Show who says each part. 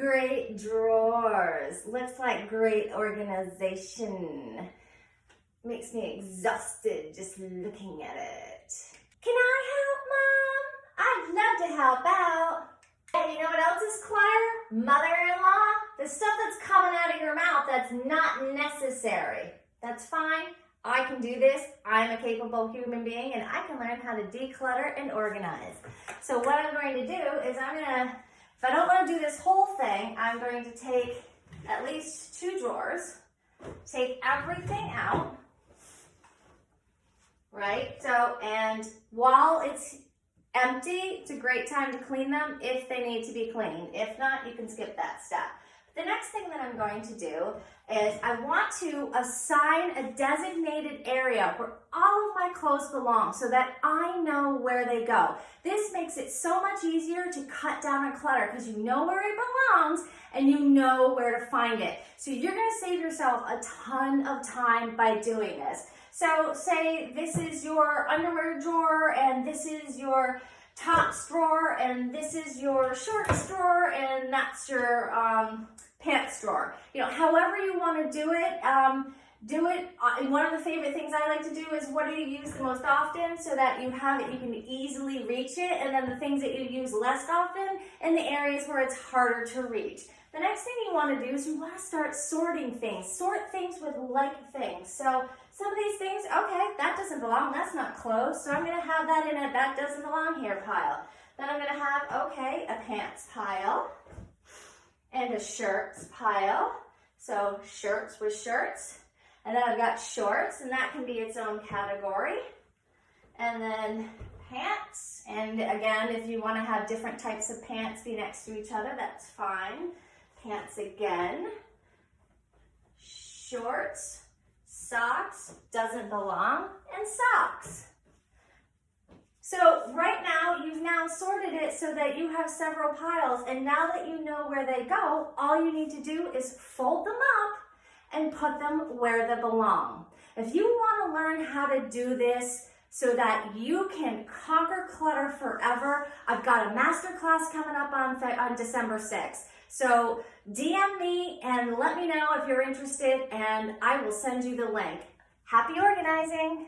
Speaker 1: Great drawers. Looks like great organization. Makes me exhausted just looking at it. Can I help, Mom? I'd love to help out. Hey, you know what else is clutter? Mother-in-law? The stuff that's coming out of your mouth that's not necessary. That's fine. I can do this. I'm a capable human being and I can learn how to declutter and organize. So what I'm going to do is if I don't want to do this whole thing, I'm going to take at least 2 drawers, take everything out, right? So, and while it's empty, it's a great time to clean them if they need to be cleaned. If not, you can skip that step. The next thing that I'm going to do is I want to assign a designated area where all of my clothes belong so that I know where they go. This makes it so much easier to cut down on clutter because you know where it belongs and you know where to find it. So you're going to save yourself a ton of time by doing this. So say this is your underwear drawer and this is your tops drawer and this is your shorts drawer and that's your pants drawer. You know, however you want to do it, one of the favorite things I like to do is what do you use the most often so that you have it, you can easily reach it, and then the things that you use less often in the areas where it's harder to reach. The next thing you want to do is you want to start sorting things. Sort things with like things. So some of these things, okay, that doesn't belong, that's not clothes, so I'm going to have that in a that doesn't belong here pile. Then I'm going to have, okay, a pants pile and a shirts pile. So shirts with shirts. And then I've got shorts, and that can be its own category. And then pants, and again, if you want to have different types of pants be next to each other, that's fine. Pants again. Shorts, socks, doesn't belong, and socks. So right now, you've now sorted it so that you have several piles, and now that you know where they go, all you need to do is fold them up and put them where they belong. If you want to learn how to do this so that you can conquer clutter forever, I've got a masterclass coming up on December 6th. So DM me and let me know if you're interested, and I will send you the link. Happy organizing!